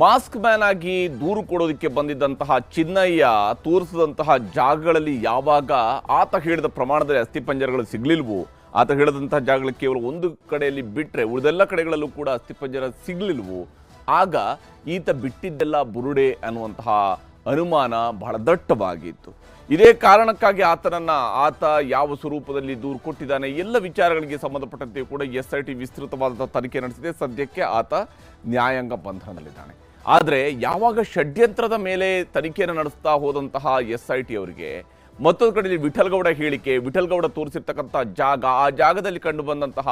Mask man ಆಗಿ ದೂರು ಕೊಡೋದಕ್ಕೆ ಬಂದಿದ್ದಂತಹ ಚಿನ್ನಯ್ಯ ತೋರಿಸಿದಂತಹ ಜಾಗಗಳಲ್ಲಿ ಯಾವಾಗ ಆತ ಹೇಳಿದ ಪ್ರಮಾಣದಲ್ಲಿ ಅಸ್ಥಿಪಂಜರಗಳು ಸಿಗ್ಲಿಲ್ವೋ, ಆತ ಹೇಳಿದಂತಹ ಜಾಗಗಳು ಕೇವಲ ಒಂದು ಕಡೆಯಲ್ಲಿ ಬಿಟ್ಟರೆ ಉಳಿದೆಲ್ಲ ಕಡೆಗಳಲ್ಲೂ ಕೂಡ ಅಸ್ಥಿಪಂಜರ ಸಿಗ್ಲಿಲ್ವೋ, ಆಗ ಈತ ಬಿಟ್ಟಿದ್ದೆಲ್ಲ ಬುರುಡೆ ಅನ್ನುವಂತಹ ಅನುಮಾನ ಬಹಳ ದಟ್ಟವಾಗಿತ್ತು. ಇದೇ ಕಾರಣಕ್ಕಾಗಿ ಆತ ಯಾವ ಸ್ವರೂಪದಲ್ಲಿ ದೂರು ಕೊಟ್ಟಿದ್ದಾನೆ ಎಲ್ಲ ವಿಚಾರಗಳಿಗೆ ಸಂಬಂಧಪಟ್ಟಂತೆ ಕೂಡ SIT ವಿಸ್ತೃತವಾದ ತನಿಖೆ ನಡೆಸಿದೆ. ಸದ್ಯಕ್ಕೆ ಆತ ನ್ಯಾಯಾಂಗ ಬಂಧನದಲ್ಲಿದ್ದಾನೆ. ಆದರೆ ಯಾವಾಗ ಷಡ್ಯಂತ್ರದ ಮೇಲೆ ತನಿಖೆಯನ್ನು ನಡೆಸ್ತಾ ಹೋದಂತಹ SIT ಅವರಿಗೆ ಮತ್ತೊಂದು ಕಡೆಯಲ್ಲಿ ವಿಠಲ್ಗೌಡ ಹೇಳಿಕೆ, ವಿಠಲ್ಗೌಡ ತೋರಿಸಿರ್ತಕ್ಕಂಥ ಜಾಗ, ಆ ಜಾಗದಲ್ಲಿ ಕಂಡು ಬಂದಂತಹ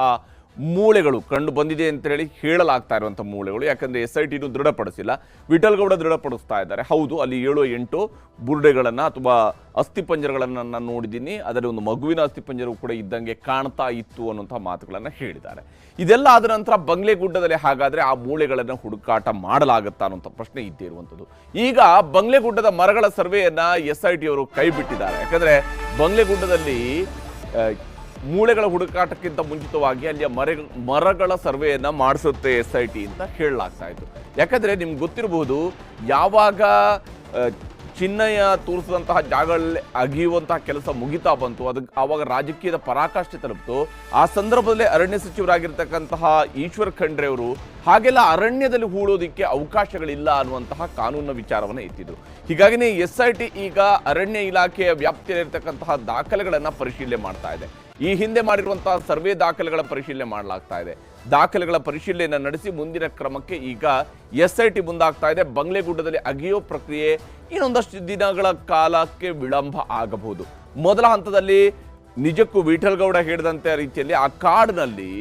ಮೂಳೆಗಳು ಕಂಡು ಬಂದಿದೆ ಅಂತ ಹೇಳಿ ಹೇಳಲಾಗ್ತಾ ಇರುವಂಥ ಮೂಳೆಗಳು, ಯಾಕಂದರೆ SIT ದೃಢಪಡಿಸಿಲ್ಲ, ವಿಠಲ್ಗೌಡ ದೃಢಪಡಿಸ್ತಾ ಇದ್ದಾರೆ. ಹೌದು, ಅಲ್ಲಿ 7-8 ಬುರುಡೆಗಳನ್ನು ಅಥವಾ ಅಸ್ಥಿಪಂಜರಗಳನ್ನು ನಾನು ನೋಡಿದ್ದೀನಿ, ಅದರಲ್ಲಿ ಒಂದು ಮಗುವಿನ ಅಸ್ಥಿಪಂಜರವು ಕೂಡ ಇದ್ದಂಗೆ ಕಾಣ್ತಾ ಇತ್ತು ಅನ್ನುವಂಥ ಮಾತುಗಳನ್ನು ಹೇಳಿದ್ದಾರೆ. ಇದೆಲ್ಲ ಆದ ನಂತರ ಬಂಗ್ಲೆಗುಡ್ಡದಲ್ಲಿ ಹಾಗಾದರೆ ಆ ಮೂಳೆಗಳನ್ನು ಹುಡುಕಾಟ ಮಾಡಲಾಗುತ್ತಾ ಅನ್ನುವಂಥ ಪ್ರಶ್ನೆ ಇದ್ದೇ ಇರುವಂಥದ್ದು. ಈಗ ಬಂಗ್ಲೆಗುಡ್ಡದ ಮರಗಳ ಸರ್ವೆಯನ್ನು SIT ಅವರು ಕೈ ಬಿಟ್ಟಿದ್ದಾರೆ. ಯಾಕಂದರೆ ಬಂಗ್ಲೆಗುಡ್ಡದಲ್ಲಿ ಮೂಳೆಗಳ ಹುಡುಕಾಟಕ್ಕಿಂತ ಮುಂಚಿತವಾಗಿ ಅಲ್ಲಿಯ ಮರಗಳ ಸರ್ವೆಯನ್ನು ಮಾಡಿಸುತ್ತೆ SIT ಅಂತ ಹೇಳಲಾಗ್ತಾ ಇತ್ತು. ಯಾಕಂದರೆ ನಿಮ್ಗೆ ಗೊತ್ತಿರಬಹುದು, ಯಾವಾಗ ಚಿನ್ನಯ್ಯ ತೋರಿಸಿದಂತಹ ಜಾಗಗಳಲ್ಲಿ ಅಗಿಯುವಂತಹ ಕೆಲಸ ಮುಗಿತಾ ಬಂತು, ಆವಾಗ ರಾಜಕೀಯದ ಪರಾಕಾಷ್ಠೆ ತಲುಪಿತು. ಆ ಸಂದರ್ಭದಲ್ಲಿ ಅರಣ್ಯ ಸಚಿವರಾಗಿರ್ತಕ್ಕಂತಹ ಈಶ್ವರ್ ಖಂಡ್ರೆ ಅವರು ಹಾಗೆಲ್ಲ ಅರಣ್ಯದಲ್ಲಿ ಹೂಳೋದಿಕ್ಕೆ ಅವಕಾಶಗಳಿಲ್ಲ ಅನ್ನುವಂತಹ ಕಾನೂನಿನ ವಿಚಾರವನ್ನು ಎತ್ತಿದ್ರು. ಹೀಗಾಗಿನೇ SIT ಈಗ ಅರಣ್ಯ ಇಲಾಖೆಯ ವ್ಯಾಪ್ತಿಯಲ್ಲಿರ್ತಕ್ಕಂತಹ ದಾಖಲೆಗಳನ್ನು ಪರಿಶೀಲನೆ ಮಾಡ್ತಾ ಇದೆ. ಈ ಹಿಂದೆ ಮಾಡಿರುವಂತಹ ಸರ್ವೆ ದಾಖಲೆಗಳ ಪರಿಶೀಲನೆ ಮಾಡಲಾಗ್ತಾ ಇದೆ. ದಾಖಲೆಗಳ ಪರಿಶೀಲನೆ ನಡೆಸಿ ಮುಂದಿನ ಕ್ರಮಕ್ಕೆ ಈಗ SIT ಮುಂದಾಗ್ತಾ ಇದೆ. ಬಂಗ್ಲೆಗುಡ್ಡದಲ್ಲಿ ಅಗಿಯೋ ಪ್ರಕ್ರಿಯೆ ಇನ್ನೊಂದಷ್ಟು ದಿನಗಳ ಕಾಲಕ್ಕೆ ವಿಳಂಬ ಆಗಬಹುದು. ಮೊದಲ ಹಂತದಲ್ಲಿ ನಿಜಕ್ಕೂ ವಿಠಲ್ಗೌಡ ಹೇಳಿದಂತೆ ರೀತಿಯಲ್ಲಿ ಆ ಕಾಡಿನಲ್ಲಿ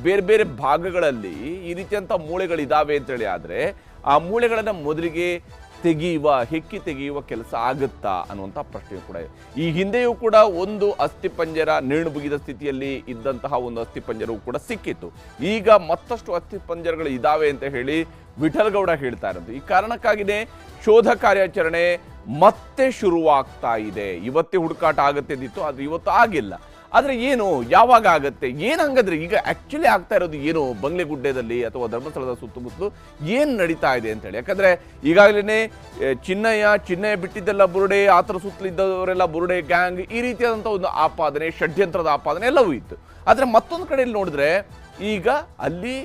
ಬೇರೆ ಬೇರೆ ಭಾಗಗಳಲ್ಲಿ ಈ ರೀತಿಯಂಥ ಮೂಳೆಗಳಿದ್ದಾವೆ ಅಂತೇಳಿ ಆದರೆ ಆ ಮೂಳೆಗಳನ್ನು ಮೊದಲಿಗೆ ಹೆಕ್ಕಿ ತೆಗೆಯುವ ಕೆಲಸ ಆಗುತ್ತಾ ಅನ್ನುವಂಥ ಪ್ರಶ್ನೆ ಕೂಡ ಇದೆ. ಈ ಹಿಂದೆಯೂ ಕೂಡ ಒಂದು ಅಸ್ಥಿಪಂಜರ ನೇಣು ಬಿಗಿದ ಸ್ಥಿತಿಯಲ್ಲಿ ಇದ್ದಂತಹ ಒಂದು ಅಸ್ಥಿಪಂಜರವು ಕೂಡ ಸಿಕ್ಕಿತ್ತು. ಈಗ ಮತ್ತಷ್ಟು ಅಸ್ಥಿಪಂಜರಗಳು ಇದ್ದಾವೆ ಅಂತ ಹೇಳಿ ವಿಠಲ್ಗೌಡ ಹೇಳ್ತಾ ಇರೋದು. ಈ ಕಾರಣಕ್ಕಾಗಿಯೇ ಶೋಧ ಕಾರ್ಯಾಚರಣೆ ಮತ್ತೆ ಶುರುವಾಗ್ತಾ ಇದೆ. ಇವತ್ತೇ ಹುಡುಕಾಟ ಆಗತ್ತಿದ್ದಿತ್ತು, ಅದು ಇವತ್ತು ಆಗಿಲ್ಲ. ಆದರೆ ಏನು, ಯಾವಾಗ ಆಗತ್ತೆ, ಏನಂಗಂದ್ರೆ ಈಗ ಆಕ್ಚುಲಿ ಆಗ್ತಾ ಇರೋದು ಏನು, ಬಂಗ್ಲೆಗುಡ್ಡದಲ್ಲಿ ಅಥವಾ ಧರ್ಮಸ್ಥಳದ ಸುತ್ತಮುತ್ತಲು ಏನು ನಡೀತಾ ಇದೆ ಅಂತೇಳಿ. ಯಾಕಂದ್ರೆ ಈಗಾಗಲೇ ಚಿನ್ನಯ್ಯ ಬಿಟ್ಟಿದ್ದೆಲ್ಲ ಬುರುಡೆ, ಆತರ ಸುತ್ತಲಿದ್ದವರೆಲ್ಲ ಬುರುಡೆ ಗ್ಯಾಂಗ್, ಈ ರೀತಿಯಾದಂಥ ಒಂದು ಆಪಾದನೆ, ಷಡ್ಯಂತ್ರದ ಆಪಾದನೆ ಎಲ್ಲವೂ ಇತ್ತು. ಆದರೆ ಮತ್ತೊಂದು ಕಡೆಯಲ್ಲಿ ನೋಡಿದ್ರೆ ಈಗ ಅಲ್ಲಿ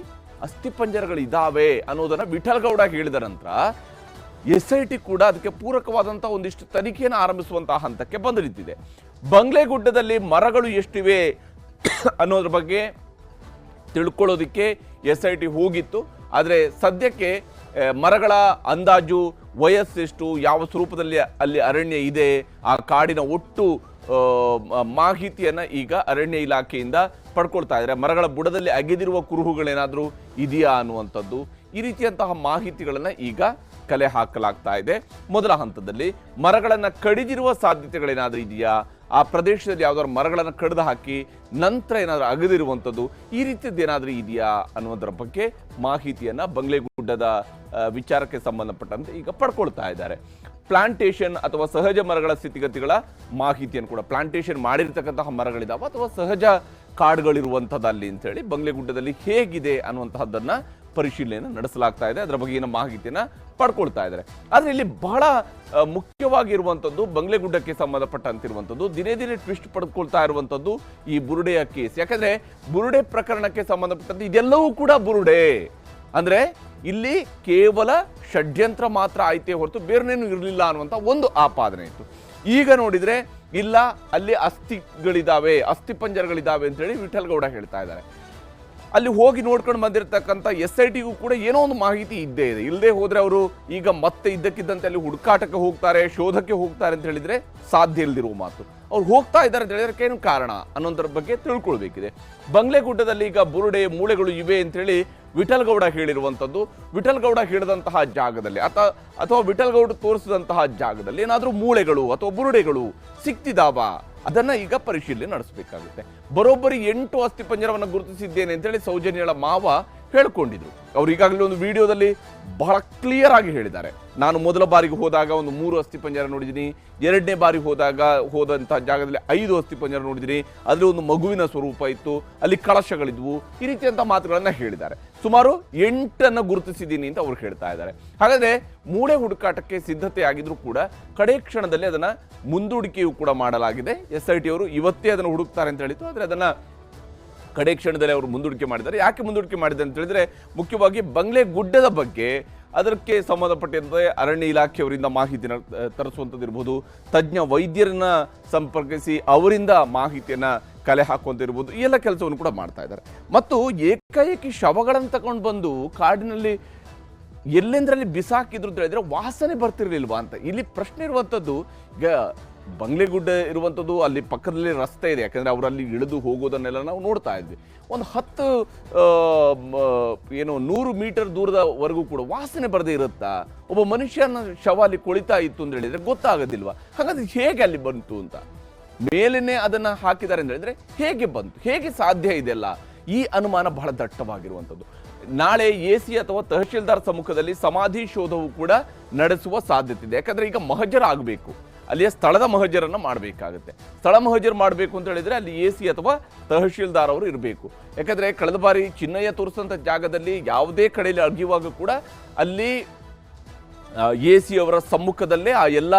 ಅಸ್ಥಿಪಂಜರಗಳಿದ್ದಾವೆ ಅನ್ನೋದನ್ನ ವಿಠಲ್ಗೌಡ ಹೇಳಿದ ನಂತರ SIT ಕೂಡ ಅದಕ್ಕೆ ಪೂರಕವಾದಂಥ ಒಂದಿಷ್ಟು ತನಿಖೆಯನ್ನು ಆರಂಭಿಸುವಂತಹ ಹಂತಕ್ಕೆ ಬಂದು ನಿಂತಿದೆ. ಬಂಗ್ಲೆಗುಡ್ಡದಲ್ಲಿ ಮರಗಳು ಎಷ್ಟಿವೆ ಅನ್ನೋದ್ರ ಬಗ್ಗೆ ತಿಳ್ಕೊಳ್ಳೋದಕ್ಕೆ SIT ಹೋಗಿತ್ತು. ಆದರೆ ಸದ್ಯಕ್ಕೆ ಮರಗಳ ಅಂದಾಜು, ವಯಸ್ಸೆಷ್ಟು, ಯಾವ ಸ್ವರೂಪದಲ್ಲಿ ಅಲ್ಲಿ ಅರಣ್ಯ ಇದೆ, ಆ ಕಾಡಿನ ಒಟ್ಟು ಮಾಹಿತಿಯನ್ನು ಈಗ ಅರಣ್ಯ ಇಲಾಖೆಯಿಂದ ಪಡ್ಕೊಳ್ತಾ ಇದ್ದಾರೆ. ಮರಗಳ ಬುಡದಲ್ಲಿ ಅಗೆದಿರುವ ಕುರುಹುಗಳೇನಾದರೂ ಇದೆಯಾ ಅನ್ನುವಂಥದ್ದು, ಈ ರೀತಿಯಂತಹ ಮಾಹಿತಿಗಳನ್ನು ಈಗ ಕಲೆ ಹಾಕಲಾಗ್ತಾ ಇದೆ. ಮೊದಲ ಹಂತದಲ್ಲಿ ಮರಗಳನ್ನು ಕಡಿದಿರುವ ಸಾಧ್ಯತೆಗಳೇನಾದರೂ ಇದೆಯಾ, ಆ ಪ್ರದೇಶದಲ್ಲಿ ಯಾವ್ದಾದ್ರು ಮರಗಳನ್ನು ಕಡಿದು ಹಾಕಿ ನಂತರ ಏನಾದರೂ ಅಗದಿರುವಂಥದ್ದು, ಈ ರೀತಿಯದ್ದು ಏನಾದರೂ ಇದೆಯಾ ಅನ್ನೋದರ ಬಗ್ಗೆ ಮಾಹಿತಿಯನ್ನು ಬಂಗ್ಲೆಗುಡ್ಡದ ವಿಚಾರಕ್ಕೆ ಸಂಬಂಧಪಟ್ಟಂತೆ ಈಗ ಪಡ್ಕೊಳ್ತಾ ಇದ್ದಾರೆ. ಪ್ಲಾಂಟೇಶನ್ ಅಥವಾ ಸಹಜ ಮರಗಳ ಸ್ಥಿತಿಗತಿಗಳ ಮಾಹಿತಿಯನ್ನು ಕೂಡ, ಪ್ಲಾಂಟೇಶನ್ ಮಾಡಿರ್ತಕ್ಕಂತಹ ಮರಗಳಿದಾವೆ ಅಥವಾ ಸಹಜ ಕಾಡುಗಳಿರುವಂಥದ್ದಲ್ಲಿ ಅಂತೇಳಿ ಬಂಗ್ಲೆಗುಡ್ಡದಲ್ಲಿ ಹೇಗಿದೆ ಅನ್ನುವಂತಹದ್ದನ್ನು ಪರಿಶೀಲನೆಯನ್ನು ನಡೆಸಲಾಗ್ತಾ ಇದೆ. ಅದರ ಬಗೆಗಿನ ಮಾಹಿತಿಯನ್ನು ಪಡ್ಕೊಳ್ತಾ ಇದ್ದಾರೆ. ಆದರೆ ಇಲ್ಲಿ ಬಹಳ ಮುಖ್ಯವಾಗಿರುವಂಥದ್ದು ಬಂಗ್ಲೆಗುಡ್ಡಕ್ಕೆ ಸಂಬಂಧಪಟ್ಟಂತಿರುವಂಥದ್ದು, ದಿನೇ ದಿನೇ ಟ್ವಿಸ್ಟ್ ಪಡೆದುಕೊಳ್ತಾ ಇರುವಂಥದ್ದು ಈ ಬುರುಡೆಯ ಕೇಸ್. ಯಾಕಂದ್ರೆ ಬುರುಡೆ ಪ್ರಕರಣಕ್ಕೆ ಸಂಬಂಧಪಟ್ಟಂತೆ ಇದೆಲ್ಲವೂ ಕೂಡ ಬುರುಡೆ ಅಂದ್ರೆ ಇಲ್ಲಿ ಕೇವಲ ಷಡ್ಯಂತ್ರ ಮಾತ್ರ ಆಯ್ತೇ ಹೊರತು ಬೇರೇನೇನು ಇರಲಿಲ್ಲ ಅನ್ನುವಂಥ ಒಂದು ಆಪಾದನೆ ಇತ್ತು. ಈಗ ನೋಡಿದ್ರೆ ಇಲ್ಲ, ಅಲ್ಲಿ ಅಸ್ಥಿಗಳಿದ್ದಾವೆ, ಅಸ್ಥಿಪಂಜರಗಳಿದ್ದಾವೆ ಅಂತೇಳಿ ವಿಠಲ್ಗೌಡ ಹೇಳ್ತಾ ಇದ್ದಾರೆ. ಅಲ್ಲಿ ಹೋಗಿ ನೋಡ್ಕೊಂಡು ಬಂದಿರತಕ್ಕಂಥ SITಗೂ ಕೂಡ ಏನೋ ಒಂದು ಮಾಹಿತಿ ಇದ್ದೇ ಇದೆ. ಇಲ್ಲದೆ ಹೋದರೆ ಅವರು ಈಗ ಮತ್ತೆ ಇದ್ದಕ್ಕಿದ್ದಂತೆ ಅಲ್ಲಿ ಹುಡುಕಾಟಕ್ಕೆ ಹೋಗ್ತಾರೆ, ಶೋಧಕ್ಕೆ ಹೋಗ್ತಾರೆ ಅಂತ ಹೇಳಿದ್ರೆ ಸಾಧ್ಯ ಇಲ್ಲದಿರುವ ಮಾತು. ಅವ್ರು ಹೋಗ್ತಾ ಇದ್ದಾರೆ ಅಂತ ಹೇಳಿದ್ರೆ ಏನು ಕಾರಣ ಅನ್ನೋದ್ರ ಬಗ್ಗೆ ತಿಳ್ಕೊಳ್ಬೇಕಿದೆ. ಬಂಗ್ಲೆಗುಡ್ಡದಲ್ಲಿ ಈಗ ಬುರುಡೆ ಮೂಳೆಗಳು ಇವೆ ಅಂತೇಳಿ ವಿಠಲ್ಗೌಡ ಹೇಳಿರುವಂಥದ್ದು, ವಿಠಲ್ಗೌಡ ಹೇಳಿದಂತಹ ಜಾಗದಲ್ಲಿ ಅಥವಾ ವಿಠಲ್ಗೌಡ ತೋರಿಸಿದಂತಹ ಜಾಗದಲ್ಲಿ ಏನಾದರೂ ಮೂಳೆಗಳು ಅಥವಾ ಬುರುಡೆಗಳು ಸಿಕ್ತಿದಾವ, ಅದನ್ನ ಈಗ ಪರಿಶೀಲನೆ ನಡೆಸಬೇಕಾಗುತ್ತೆ. ಬರೋಬ್ಬರಿ 8 ಅಸ್ಥಿಪಂಜರವನ್ನು ಗುರುತಿಸಿದ್ದೇನೆ ಅಂತೇಳಿ ಸೌಜನ್ಯಳ ಮಾವ ಹೇಳ್ಕೊಂಡಿದ್ರು. ಅವ್ರು ಈಗಾಗಲೇ ಒಂದು ವಿಡಿಯೋದಲ್ಲಿ ಬಹಳ ಕ್ಲಿಯರ್ ಆಗಿ ಹೇಳಿದ್ದಾರೆ. ನಾನು ಮೊದಲ ಬಾರಿಗೆ ಹೋದಾಗ ಒಂದು 3 ಅಸ್ಥಿಪಂಜರ ನೋಡಿದ್ದೀನಿ, ಎರಡನೇ ಬಾರಿ ಹೋದಂತಹ ಜಾಗದಲ್ಲಿ 5 ಅಸ್ಥಿಪಂಜರ ನೋಡಿದ್ದೀನಿ, ಅದರಲ್ಲಿ ಒಂದು ಮಗುವಿನ ಸ್ವರೂಪ ಇತ್ತು, ಅಲ್ಲಿ ಕಳಶಗಳಿದ್ವು, ಈ ರೀತಿಯಂಥ ಮಾತುಗಳನ್ನ ಹೇಳಿದ್ದಾರೆ. ಸುಮಾರು 8 ಗುರುತಿಸಿದ್ದೀನಿ ಅಂತ ಅವ್ರು ಹೇಳ್ತಾ ಇದ್ದಾರೆ. ಹಾಗಾದ್ರೆ ಮೂಳೆ ಹುಡುಕಾಟಕ್ಕೆ ಸಿದ್ಧತೆ ಆಗಿದ್ರು ಕೂಡ ಕಡೆ ಕ್ಷಣದಲ್ಲಿ ಅದನ್ನ ಮುಂದೂಡಿಕೆಯೂ ಕೂಡ ಮಾಡಲಾಗಿದೆ. SIT ಅವರು ಇವತ್ತೇ ಅದನ್ನು ಹುಡುಕ್ತಾರೆ ಅಂತ ಹೇಳಿತ್ತು, ಆದರೆ ಅದನ್ನ ಕಡೆ ಕ್ಷಣದಲ್ಲಿ ಅವರು ಮುಂದೂಡಿಕೆ ಮಾಡಿದ್ದಾರೆ. ಯಾಕೆ ಮುಂದೂಡಿಕೆ ಮಾಡಿದ್ದಾರೆ ಅಂತ ಹೇಳಿದ್ರೆ, ಮುಖ್ಯವಾಗಿ ಬಂಗ್ಲೆ ಗುಡ್ಡದ ಬಗ್ಗೆ ಅದಕ್ಕೆ ಸಂಬಂಧಪಟ್ಟಂತೆ ಅರಣ್ಯ ಇಲಾಖೆಯವರಿಂದ ಮಾಹಿತಿನ ತರಿಸುವಂಥದ್ದಿರ್ಬೋದು, ತಜ್ಞ ವೈದ್ಯರನ್ನ ಸಂಪರ್ಕಿಸಿ ಅವರಿಂದ ಮಾಹಿತಿಯನ್ನ ಕಲೆ ಹಾಕುವಂತಿರ್ಬೋದು, ಈ ಎಲ್ಲ ಕೆಲಸವನ್ನು ಕೂಡ ಮಾಡ್ತಾ ಇದ್ದಾರೆ. ಮತ್ತು ಏಕಾಏಕಿ ಶವಗಳನ್ನು ತಗೊಂಡು ಬಂದು ಕಾಡಿನಲ್ಲಿ ಎಲ್ಲೆಂದ್ರಲ್ಲಿ ಬಿಸಾಕಿದ್ರು ಅಂತ ಹೇಳಿದ್ರೆ ವಾಸನೆ ಬರ್ತಿರ್ಲಿಲ್ವಾ ಅಂತ ಇಲ್ಲಿ ಪ್ರಶ್ನೆ ಇರುವಂಥದ್ದು. ಈಗ ಬಂಗ್ಲೆಗುಡ್ಡ ಇರುವಂಥದ್ದು ಅಲ್ಲಿ ಪಕ್ಕದಲ್ಲಿ ರಸ್ತೆ ಇದೆ, ಯಾಕಂದರೆ ಅವರಲ್ಲಿ ಇಳಿದು ಹೋಗೋದನ್ನೆಲ್ಲ ನಾವು ನೋಡ್ತಾ ಇದ್ವಿ. ಒಂದು 100 ಮೀಟರ್ ದೂರದವರೆಗೂ ಕೂಡ ವಾಸನೆ ಬರದೇ ಇರುತ್ತಾ? ಒಬ್ಬ ಮನುಷ್ಯನ ಶವ ಅಲ್ಲಿ ಕೊಳಿತಾ ಇತ್ತು ಅಂತ ಹೇಳಿದ್ರೆ ಗೊತ್ತಾಗೋದಿಲ್ವಾ? ಹಾಗಾದ್ರೆ ಹೇಗೆ ಅಲ್ಲಿ ಬಂತು ಅಂತ ಮೇಲೇನೆ ಅದನ್ನ ಹಾಕಿದ್ದಾರೆ ಅಂತ ಹೇಳಿದ್ರೆ ಹೇಗೆ ಬಂತು, ಹೇಗೆ ಸಾಧ್ಯ ಇದೆಲ್ಲ? ಈ ಅನುಮಾನ ಬಹಳ ದಟ್ಟವಾಗಿರುವಂಥದ್ದು. ನಾಳೆ AC ಅಥವಾ ತಹಶೀಲ್ದಾರ್ ಸಮ್ಮುಖದಲ್ಲಿ ಸಮಾಧಿ ಶೋಧವು ಕೂಡ ನಡೆಸುವ ಸಾಧ್ಯತೆ ಇದೆ. ಯಾಕಂದ್ರೆ ಈಗ ಮಹಜರ್ ಆಗಬೇಕು, ಅಲ್ಲಿಯ ಸ್ಥಳದ ಮಹಜರನ್ನು ಮಾಡಬೇಕಾಗುತ್ತೆ. ಸ್ಥಳ ಮಹಜರ್ ಮಾಡಬೇಕು ಅಂತ ಹೇಳಿದ್ರೆ ಅಲ್ಲಿ AC ಅಥವಾ ತಹಶೀಲ್ದಾರ್ ಅವರು ಇರಬೇಕು. ಯಾಕಂದ್ರೆ ಕಳೆದ ಬಾರಿ ಚಿನ್ನಯ್ಯ ತೋರಿಸಂತ ಜಾಗದಲ್ಲಿ ಯಾವುದೇ ಕಡೆಯಲ್ಲಿ ಅಗಿಯುವಾಗ ಕೂಡ ಅಲ್ಲಿ AC ಅವರ ಸಮ್ಮುಖದಲ್ಲೇ ಆ ಎಲ್ಲ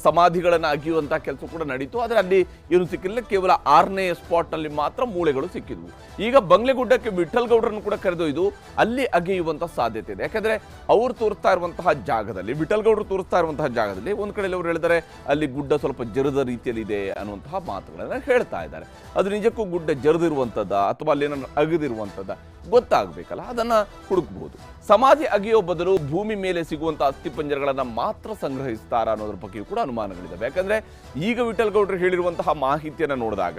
ಸಮಾಧಿಗಳನ್ನು ಅಗಿಯುವಂತಹ ಕೆಲಸ ಕೂಡ ನಡೀತು. ಆದರೆ ಅಲ್ಲಿ ಏನು ಸಿಕ್ಕಿಲ್ಲ, ಕೇವಲ 6ನೇ ಸ್ಪಾಟ್ನಲ್ಲಿ ಮಾತ್ರ ಮೂಳೆಗಳು ಸಿಕ್ಕಿದ್ವು. ಈಗ ಬಂಗ್ಲೆಗುಡ್ಡಕ್ಕೆ ವಿಠಲ್ ಗೌಡ್ರನ್ನು ಕೂಡ ಕರೆದೊಯ್ದು ಅಲ್ಲಿ ಅಗೆಯುವಂತಹ ಸಾಧ್ಯತೆ ಇದೆ. ಯಾಕಂದ್ರೆ ಅವರು ತೋರಿಸ್ತಾ ಇರುವಂತಹ ಜಾಗದಲ್ಲಿ, ವಿಠಲ್ ಗೌಡರು ತೋರಿಸ್ತಾ ಇರುವಂತಹ ಜಾಗದಲ್ಲಿ ಒಂದು ಕಡೆಯಲ್ಲಿ ಅವರು ಹೇಳಿದ್ದಾರೆ ಅಲ್ಲಿ ಗುಡ್ಡ ಸ್ವಲ್ಪ ಜರದ ರೀತಿಯಲ್ಲಿ ಇದೆ ಅನ್ನುವಂತಹ ಮಾತುಗಳನ್ನ ಹೇಳ್ತಾ ಇದ್ದಾರೆ. ಅದು ನಿಜಕ್ಕೂ ಗುಡ್ಡ ಜರದಿರುವಂಥದ್ದ ಅಥವಾ ಅಲ್ಲಿ ಏನನ್ನ ಅಗದಿರುವಂಥದ್ದ ಗೊತ್ತಾಗಬೇಕಲ್ಲ, ಅದನ್ನ ಹುಡುಕಬಹುದು. ಸಮಾಧಿ ಅಗೆಯೋ ಬದಲು ಭೂಮಿ ಮೇಲೆ ಸಿಗುವಂತಹ ಅಸ್ಥಿಪಂಜರಗಳನ್ನ ಮಾತ್ರ ಸಂಗ್ರಹಿಸ್ತಾರ ಅನ್ನೋದ್ರ ಬಗ್ಗೆಯೂ ಕೂಡ ಅನುಮಾನಗಳಿದ್ದಾವೆ. ಯಾಕಂದ್ರೆ ಈಗ ವಿಠಲ್ ಗೌಡ್ರು ಹೇಳಿರುವಂತಹ ಮಾಹಿತಿಯನ್ನು ನೋಡಿದಾಗ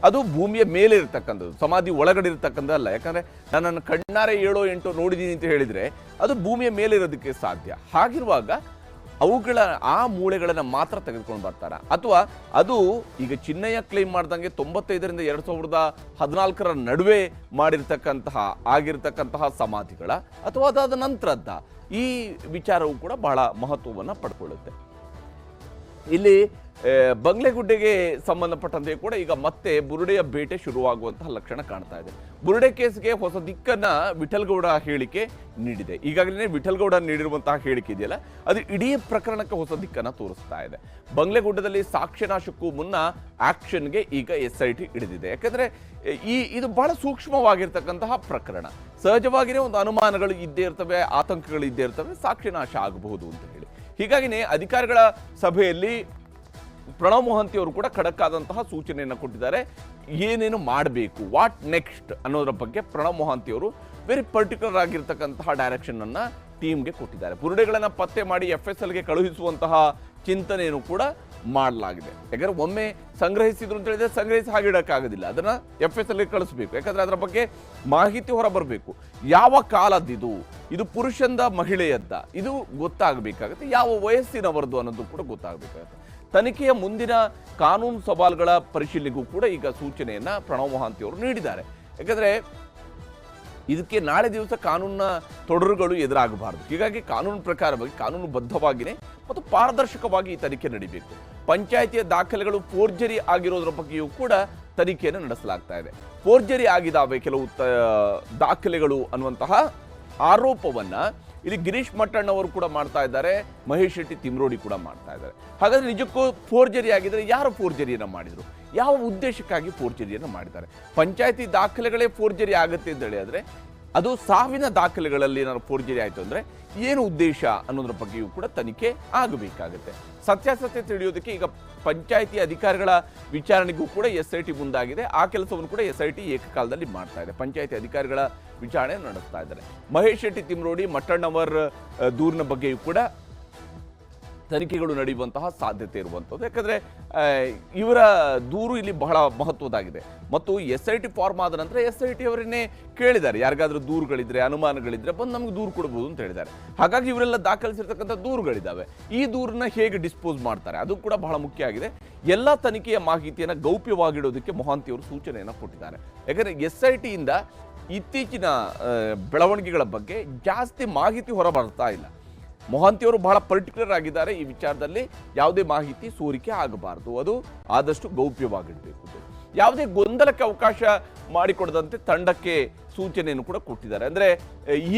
ಅದು ಭೂಮಿಯ ಮೇಲೆ ಇರತಕ್ಕಂಥದ್ದು, ಸಮಾಧಿ ಒಳಗಡೆ ಇರತಕ್ಕಂಥ ಅಲ್ಲ. ಯಾಕಂದ್ರೆ ನಾನು ನನ್ನ ಕಣ್ಣಾರೆ 7 8 ನೋಡಿದ್ದೀನಿ ಅಂತ ಹೇಳಿದ್ರೆ ಅದು ಭೂಮಿಯ ಮೇಲೆ ಇರೋದಕ್ಕೆ ಸಾಧ್ಯ. ಹಾಗಿರುವಾಗ ಆ ಮೂಳೆಗಳನ್ನು ಮಾತ್ರ ತೆಗೆದುಕೊಂಡು ಬರ್ತಾರ, ಅಥವಾ ಅದು ಈಗ ಚಿನ್ನಯ್ಯ ಕ್ಲೈಮ್ ಮಾಡ್ದಂಗೆ 95ರಿಂದ 2014 ನಡುವೆ ಆಗಿರ್ತಕ್ಕಂತಹ ಸಮಾಧಿಗಳ, ಅಥವಾ ಅದಾದ ನಂತರದ್ದ? ಈ ವಿಚಾರವು ಕೂಡ ಬಹಳ ಮಹತ್ವವನ್ನು ಪಡ್ಕೊಳ್ಳುತ್ತೆ. ಇಲ್ಲಿ ಬಂಗ್ಲೆಗುಡ್ಡೆಗೆ ಸಂಬಂಧಪಟ್ಟಂತೆ ಕೂಡ ಈಗ ಮತ್ತೆ ಬುರುಡೆಯ ಬೇಟೆ ಶುರುವಾಗುವಂತಹ ಲಕ್ಷಣ ಕಾಣ್ತಾ ಇದೆ. ಬುರುಡೆ ಕೇಸ್ಗೆ ಹೊಸ ದಿಕ್ಕನ್ನ ವಿಠಲ್ ಗೌಡ ಹೇಳಿಕೆ ನೀಡಿದೆ. ಈಗಾಗಲೇ ವಿಠಲ್ ಗೌಡ ನೀಡಿರುವಂತಹ ಹೇಳಿಕೆ ಇದೆಯಲ್ಲ, ಅದು ಇಡೀ ಪ್ರಕರಣಕ್ಕೆ ಹೊಸ ದಿಕ್ಕನ್ನ ತೋರಿಸ್ತಾ ಇದೆ. ಬಂಗ್ಲೆಗುಡ್ಡದಲ್ಲಿ ಸಾಕ್ಷ್ಯನಾಶಕ್ಕೂ ಮುನ್ನ ಆಕ್ಷನ್ಗೆ ಈಗ SIT ಹಿಡಿದಿದೆ. ಯಾಕಂದ್ರೆ ಇದು ಬಹಳ ಸೂಕ್ಷ್ಮವಾಗಿರ್ತಕ್ಕಂತಹ ಪ್ರಕರಣ. ಸಹಜವಾಗಿಯೇ ಒಂದು ಅನುಮಾನಗಳು ಇದ್ದೇ ಇರ್ತವೆ, ಆತಂಕಗಳು ಇದ್ದೇ ಇರ್ತವೆ, ಸಾಕ್ಷ್ಯನಾಶ ಆಗಬಹುದು ಅಂತ ಹೇಳಿ. ಹೀಗಾಗಿನೇ ಅಧಿಕಾರಿಗಳ ಸಭೆಯಲ್ಲಿ ಪ್ರಣವ್ ಮೊಹಾಂತಿ ಅವರು ಕೂಡ ಖಡಕ್ ಆದಂತಹ ಸೂಚನೆಯನ್ನು ಕೊಟ್ಟಿದ್ದಾರೆ. ಏನೇನು ಮಾಡಬೇಕು, ವಾಟ್ ನೆಕ್ಸ್ಟ್ ಅನ್ನೋದ್ರ ಬಗ್ಗೆ ಪ್ರಣವ್ ಮೊಹಾಂತಿ ಅವರು ವೆರಿ ಪರ್ಟಿಕ್ಯುಲರ್ ಆಗಿರ್ತಕ್ಕಂತಹ ಡೈರೆಕ್ಷನ್ ಅನ್ನ ಟೀಮ್ಗೆ ಕೊಟ್ಟಿದ್ದಾರೆ. ಬುರುಡೆಗಳನ್ನ ಪತ್ತೆ ಮಾಡಿ FSLಗೆ ಕಳುಹಿಸುವಂತಹ ಚಿಂತನೆಯನ್ನು ಕೂಡ ಮಾಡಲಾಗಿದೆ. ಯಾಕಂದ್ರೆ ಒಮ್ಮೆ ಸಂಗ್ರಹಿಸಿದ್ರು ಅಂತ ಹೇಳಿದ್ರೆ ಸಂಗ್ರಹಿಸಿ ಹಾಗಿಡಕ್ಕಾಗೋದಿಲ್ಲ, ಅದನ್ನ FSLಗೆ ಕಳಿಸ್ಬೇಕು. ಯಾಕಂದ್ರೆ ಅದರ ಬಗ್ಗೆ ಮಾಹಿತಿ ಹೊರ ಬರಬೇಕು. ಯಾವ ಕಾಲದ್ದಿದು, ಇದು ಪುರುಷಂದ ಮಹಿಳೆಯದ್ದ, ಇದು ಗೊತ್ತಾಗಬೇಕಾಗುತ್ತೆ. ಯಾವ ವಯಸ್ಸಿನವರದು ಅನ್ನೋದು ಕೂಡ ಗೊತ್ತಾಗಬೇಕಾಗುತ್ತೆ. ತನಿಖೆಯ ಮುಂದಿನ ಕಾನೂನು ಸವಾಲುಗಳ ಪರಿಶೀಲನೆಗೂ ಕೂಡ ಈಗ ಸೂಚನೆಯನ್ನ ಪ್ರಣವ್ ಮೊಹಾಂತಿ ಅವರು ನೀಡಿದ್ದಾರೆ. ಯಾಕಂದ್ರೆ ಇದಕ್ಕೆ ನಾಳೆ ದಿವಸ ಕಾನೂನಿನ ತೊಡರುಗಳು ಎದುರಾಗಬಾರದು. ಹೀಗಾಗಿ ಕಾನೂನು ಪ್ರಕಾರವಾಗಿ, ಕಾನೂನುಬದ್ಧವಾಗಿಯೇ ಮತ್ತು ಪಾರದರ್ಶಕವಾಗಿ ಈ ತನಿಖೆ ನಡೀಬೇಕು. ಪಂಚಾಯಿತಿಯ ದಾಖಲೆಗಳು ಫೋರ್ಜರಿ ಆಗಿರೋದ್ರ ಬಗ್ಗೆಯೂ ಕೂಡ ತನಿಖೆಯನ್ನು ನಡೆಸಲಾಗ್ತಾ ಇದೆ. ಫೋರ್ಜರಿ ಆಗಿದ್ದಾವೆ ಕೆಲವು ದಾಖಲೆಗಳು ಅನ್ನುವಂತಹ ಆರೋಪವನ್ನ ಇಲ್ಲಿ ಗಿರೀಶ್ ಮಟ್ಟಣ್ಣವರು ಕೂಡ ಮಾಡ್ತಾ ಇದ್ದಾರೆ, ಮಹೇಶ್ ಶೆಟ್ಟಿ ತಿಮ್ರೋಡಿ ಕೂಡ ಮಾಡ್ತಾ ಇದ್ದಾರೆ. ಹಾಗಾದ್ರೆ ನಿಜಕ್ಕೂ ಫೋರ್ಜರಿ ಆಗಿದ್ರೆ ಯಾರು ಫೋರ್ಜರಿಯನ್ನು ಮಾಡಿದ್ರು, ಯಾವ ಉದ್ದೇಶಕ್ಕಾಗಿ ಫೋರ್ಜರಿಯನ್ನು ಮಾಡಿದ್ದಾರೆ? ಪಂಚಾಯತಿ ದಾಖಲೆಗಳೇ ಫೋರ್ಜರಿ ಆಗುತ್ತೆ ಅಂತ ಹೇಳಿದ್ರೆ ಅದು ಸಾವಿನ ದಾಖಲೆಗಳಲ್ಲಿ ಏನಾದ್ರು ಫೋರ್ಜರಿ ಆಯಿತು ಅಂದರೆ ಏನು ಉದ್ದೇಶ ಅನ್ನೋದ್ರ ಬಗ್ಗೆಯೂ ಕೂಡ ತನಿಖೆ ಆಗಬೇಕಾಗುತ್ತೆ. ಸತ್ಯಾಸತ್ಯತೆ ತಿಳಿಯೋದಕ್ಕೆ ಈಗ ಪಂಚಾಯಿತಿ ಅಧಿಕಾರಿಗಳ ವಿಚಾರಣೆಗೂ ಕೂಡ SIT ಮುಂದಾಗಿದೆ. ಆ ಕೆಲಸವನ್ನು ಕೂಡ SIT ಏಕಕಾಲದಲ್ಲಿ ಮಾಡ್ತಾ ಇದೆ. ಪಂಚಾಯಿತಿ ಅಧಿಕಾರಿಗಳ ವಿಚಾರಣೆ ನಡೆಸ್ತಾ ಇದ್ದಾರೆ. ಮಹೇಶ್ ಶೆಟ್ಟಿ ತಿಮ್ರೋಡಿ, ಮಟ್ಟಣ್ಣವರ್ ದೂರಿನ ಬಗ್ಗೆಯೂ ಕೂಡ ತನಿಖೆಗಳು ನಡೆಯುವಂತಹ ಸಾಧ್ಯತೆ ಇರುವಂಥದ್ದು. ಯಾಕಂದರೆ ಇವರ ದೂರು ಇಲ್ಲಿ ಬಹಳ ಮಹತ್ವದಾಗಿದೆ. ಮತ್ತು SIT ಫಾರ್ಮ್ ಆದ ನಂತರ SIT ಅವರನ್ನೇ ಕೇಳಿದ್ದಾರೆ, ಯಾರಿಗಾದ್ರೂ ದೂರುಗಳಿದ್ರೆ, ಅನುಮಾನಗಳಿದ್ರೆ ಬಂದು ನಮ್ಗೆ ದೂರು ಕೊಡ್ಬೋದು ಅಂತ ಹೇಳಿದ್ದಾರೆ. ಹಾಗಾಗಿ ಇವರೆಲ್ಲ ದಾಖಲಿಸಿರ್ತಕ್ಕಂಥ ದೂರುಗಳಿದ್ದಾವೆ. ಈ ದೂರನ್ನ ಹೇಗೆ ಡಿಸ್ಪೋಸ್ ಮಾಡ್ತಾರೆ ಅದು ಕೂಡ ಬಹಳ ಮುಖ್ಯ ಆಗಿದೆ. ಎಲ್ಲ ತನಿಖೆಯ ಮಾಹಿತಿಯನ್ನು ಗೌಪ್ಯವಾಗಿಡೋದಕ್ಕೆ ಮೊಹಾಂತಿ ಅವರು ಸೂಚನೆಯನ್ನು ಕೊಟ್ಟಿದ್ದಾರೆ. ಯಾಕಂದರೆ SIT ಇಂದ ಇತ್ತೀಚಿನ ಬೆಳವಣಿಗೆಗಳ ಬಗ್ಗೆ ಜಾಸ್ತಿ ಮಾಹಿತಿ ಹೊರಬರ್ತಾ ಇಲ್ಲ. ಮೊಹಾಂತಿಯವರು ಬಹಳ ಪರ್ಟಿಕ್ಯುಲರ್ ಆಗಿದ್ದಾರೆ ಈ ವಿಚಾರದಲ್ಲಿ. ಯಾವುದೇ ಮಾಹಿತಿ ಸೋರಿಕೆ ಆಗಬಾರ್ದು, ಅದು ಆದಷ್ಟು ಗೌಪ್ಯವಾಗಿಡಬೇಕು. ಯಾವುದೇ ಗೊಂದಲಕ್ಕೆ ಅವಕಾಶ ಮಾಡಿಕೊಡದಂತೆ ತಂಡಕ್ಕೆ ಸೂಚನೆಯನ್ನು ಕೂಡ ಕೊಟ್ಟಿದ್ದಾರೆ. ಅಂದರೆ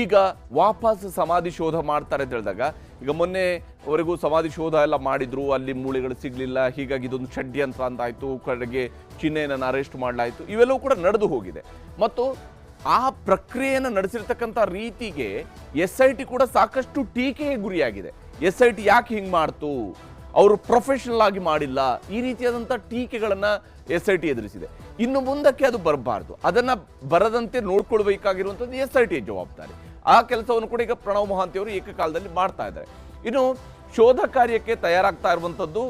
ಈಗ ವಾಪಸ್ ಸಮಾಧಿ ಶೋಧ ಮಾಡ್ತಾರೆ ಅಂತ ಹೇಳಿದಾಗ, ಈಗ ಮೊನ್ನೆವರೆಗೂ ಸಮಾಧಿ ಶೋಧ ಎಲ್ಲ ಮಾಡಿದ್ರು, ಅಲ್ಲಿ ಮೂಳೆಗಳು ಸಿಗಲಿಲ್ಲ, ಹೀಗಾಗಿ ಇದೊಂದು ಷಡ್ಯಂತ್ರ ಅಂತಾಯಿತು, ಕಡೆಗೆ ಚಿಹ್ನೆಯನ್ನು ಅರೆಸ್ಟ್ ಮಾಡಲಾಯಿತು, ಇವೆಲ್ಲವೂ ಕೂಡ ನಡೆದು ಹೋಗಿದೆ. ಮತ್ತು ಆ ಪ್ರಕ್ರಿಯೆಯನ್ನು ನಡೆಸಿರ್ತಕ್ಕಂಥ ರೀತಿಗೆ SIT ಕೂಡ ಸಾಕಷ್ಟು ಟೀಕೆಗೆ ಗುರಿಯಾಗಿದೆ. SIT ಯಾಕೆ ಹಿಂಗೆ ಮಾಡ್ತು, ಅವರು ಪ್ರೊಫೆಷನಲ್ ಆಗಿ ಮಾಡಿಲ್ಲ, ಈ ರೀತಿಯಾದಂಥ ಟೀಕೆಗಳನ್ನು SIT ಎದುರಿಸಿದೆ. ಇನ್ನು ಮುಂದಕ್ಕೆ ಅದು ಬರಬಾರ್ದು, ಅದನ್ನು ಬರದಂತೆ ನೋಡ್ಕೊಳ್ಬೇಕಾಗಿರುವಂಥದ್ದು SIT ಜವಾಬ್ದಾರಿ. ಆ ಕೆಲಸವನ್ನು ಕೂಡ ಈಗ ಪ್ರಣವ್ ಮೊಹಾಂತಿ ಅವರು ಏಕಕಾಲದಲ್ಲಿ ಮಾಡ್ತಾ ಇದ್ದಾರೆ. ಇನ್ನು ಶೋಧ ಕಾರ್ಯಕ್ಕೆ ತಯಾರಾಗ್ತಾ ಇರುವಂಥದ್ದು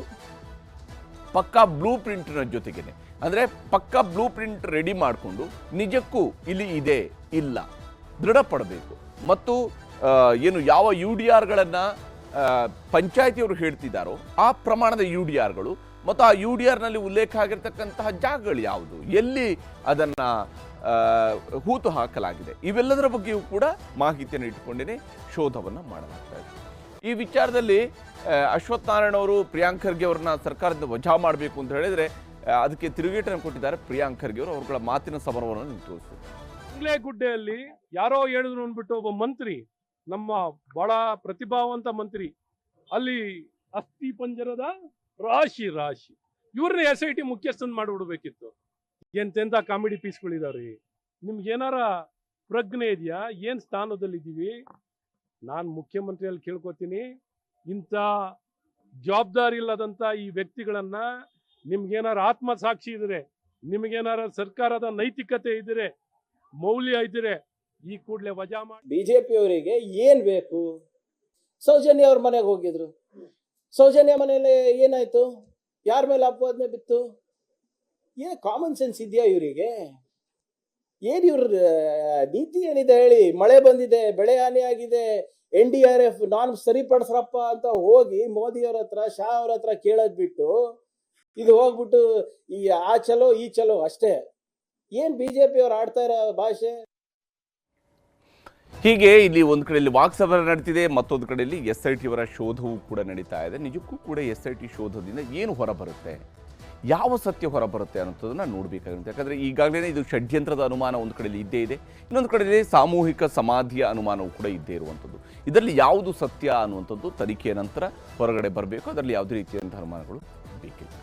ಪಕ್ಕಾ ಬ್ಲೂ ಪ್ರಿಂಟ್ನ ಜೊತೆಗೇನೆ, ಅಂದರೆ ಪಕ್ಕಾ ಬ್ಲೂ ಪ್ರಿಂಟ್ ರೆಡಿ ಮಾಡಿಕೊಂಡು ನಿಜಕ್ಕೂ ಇಲ್ಲಿ ಇದೆ ಇಲ್ಲ ದೃಢಪಡಬೇಕು. ಮತ್ತು ಏನು ಯಾವ UDRಗಳನ್ನು ಪಂಚಾಯತಿಯವರು ಹೇಳ್ತಿದ್ದಾರೋ ಆ ಪ್ರಮಾಣದ UDRಗಳು ಮತ್ತು ಆ UDRನಲ್ಲಿ ಉಲ್ಲೇಖ ಆಗಿರ್ತಕ್ಕಂತಹ ಜಾಗಗಳು ಯಾವುದು, ಎಲ್ಲಿ ಅದನ್ನು ಹೂತು ಹಾಕಲಾಗಿದೆ, ಇವೆಲ್ಲದರ ಬಗ್ಗೆಯೂ ಕೂಡ ಮಾಹಿತಿಯನ್ನು ಇಟ್ಟುಕೊಂಡೇ ಶೋಧವನ್ನು ಮಾಡಲಾಗ್ತಾ ಇದೆ. ಈ ವಿಚಾರದಲ್ಲಿ ಅಶ್ವಥ್ ನಾರಾಯಣ ಅವರು ಪ್ರಿಯಾಂಕ್ ಖರ್ಗೆ ಅವ್ರನ್ನ ಸರ್ಕಾರದಿಂದ ವಜಾ ಮಾಡಬೇಕು ಅಂತ ಹೇಳಿದರೆ ಅದಕ್ಕೆ ತಿರುಗೇಟನ್ನು ಕೊಟ್ಟಿದ್ದಾರೆ ಪ್ರಿಯಾಂಕ್ ಖರ್ಗೆ ಅವರು. ಅವರುಗಳ ಮಾತಿನ ಸಮರವನ್ನು ನೀವು ತೋರಿಸಿದ್ರು. ಗುಡ್ಡೆಯಲ್ಲಿ ಯಾರೋ ಹೇಳಿದ್ರು ಅಂದ್ಬಿಟ್ಟು ಒಬ್ಬ ಮಂತ್ರಿ, ನಮ್ಮ ಬಹಳ ಪ್ರತಿಭಾವಂತ ಮಂತ್ರಿ, ಅಲ್ಲಿ ಅಸ್ಥಿ ಪಂಜರದ ರಾಶಿ ಇವ್ರನ್ನ SIT ಮುಖ್ಯಸ್ಥನ್ ಮಾಡಿಬಿಡ್ಬೇಕಿತ್ತು. ಎಂತೆಂಥ ಕಾಮಿಡಿ ಪೀಸ್ಗಳಿದಾವ್ರಿ. ನಿಮ್ಗೇನಾರ ಪ್ರಜ್ಞೆ ಇದೆಯಾ? ಏನ್ ಸ್ಥಾನದಲ್ಲಿದ್ದೀವಿ? ನಾನು ಮುಖ್ಯಮಂತ್ರಿಯಲ್ಲಿ ಕೇಳ್ಕೊತೀನಿ, ಇಂಥ ಜವಾಬ್ದಾರಿ ಇಲ್ಲದಂಥ ಈ ವ್ಯಕ್ತಿಗಳನ್ನ, ನಿಮ್ಗೇನಾರ ಆತ್ಮಸಾಕ್ಷಿ ಇದ್ರೆ, ನಿಮ್ಗೇನಾರ ಸರ್ಕಾರದ ನೈತಿಕತೆ ಇದ್ರೆ, ಮೌಲ್ಯ ಇದ್ರೆ, ಈ ಕೂಡಲೇ ವಜಾ ಮಾಡಿ. ಬಿಜೆಪಿ ಅವರಿಗೆ ಏನ್ ಬೇಕು? ಸೌಜನ್ಯ ಅವ್ರ ಮನೆಗೆ ಹೋಗಿದ್ರು, ಸೌಜನ್ಯ ಮನೆಯಲ್ಲಿ ಏನಾಯ್ತು? ಯಾರ ಮೇಲೆ ಅಪವಾದನೆ ಬಿತ್ತು? ಏನ್ ಕಾಮನ್ ಸೆನ್ಸ್ ಇದೆಯಾ ಇವರಿಗೆ? ಏನ್ ಇವ್ರ ನೀತಿ ಏನಿದೆ ಹೇಳಿ? ಮಳೆ ಬಂದಿದೆ, ಬೆಳೆ ಹಾನಿ ಆಗಿದೆ, NDRF ನಾನ್ ಸರಿಪಡಿಸ್ರಪ್ಪ ಅಂತ ಹೋಗಿ ಮೋದಿ ಅವ್ರ ಹತ್ರ, ಶಾ ಅವ್ರ ಹತ್ರ ಕೇಳೋದ್ ಬಿಟ್ಟು ಇದು ಹೋಗ್ಬಿಟ್ಟು ಆ ಚಲೋ ಈ ಚಲೋ ಅಷ್ಟೇ. ಏನ್ ಬಿಜೆಪಿ ಅವ್ರು ಆಡ್ತಾ ಇರೋ ಭಾಷೆ? ಹೀಗೆ ಇಲ್ಲಿ ಒಂದು ಕಡೆಯಲ್ಲಿ ವಾಕ್ಸಮರ ನಡೀತಿದೆ, ಮತ್ತೊಂದು ಕಡೆಯಲ್ಲಿ SIT ಅವರ ಶೋಧವೂ ಕೂಡ ನಡೀತಾ ಇದೆ. ನಿಜಕ್ಕೂ ಕೂಡ SIT ಶೋಧದಿಂದ ಏನು ಹೊರಬರುತ್ತೆ, ಯಾವ ಸತ್ಯ ಹೊರಬರುತ್ತೆ ಅನ್ನೋದನ್ನ ನೋಡಬೇಕಾಗುತ್ತೆ. ಯಾಕಂದರೆ ಈಗಾಗಲೇ ಇದು ಷಡ್ಯಂತ್ರದ ಅನುಮಾನ ಒಂದು ಕಡೆಯಲ್ಲಿ ಇದ್ದೇ ಇದೆ, ಇನ್ನೊಂದು ಕಡೆಯಲ್ಲಿ ಸಾಮೂಹಿಕ ಸಮಾಧಿಯ ಅನುಮಾನವೂ ಕೂಡ ಇದ್ದೇ ಇರುವಂಥದ್ದು. ಇದರಲ್ಲಿ ಯಾವುದು ಸತ್ಯ ಅನ್ನುವಂಥದ್ದು ತನಿಖೆಯ ನಂತರ ಹೊರಗಡೆ ಬರಬೇಕು. ಅದರಲ್ಲಿ ಯಾವುದೇ ರೀತಿಯಾದಂಥ ಅನುಮಾನಗಳು ಬೇಕಿಲ್ಲ.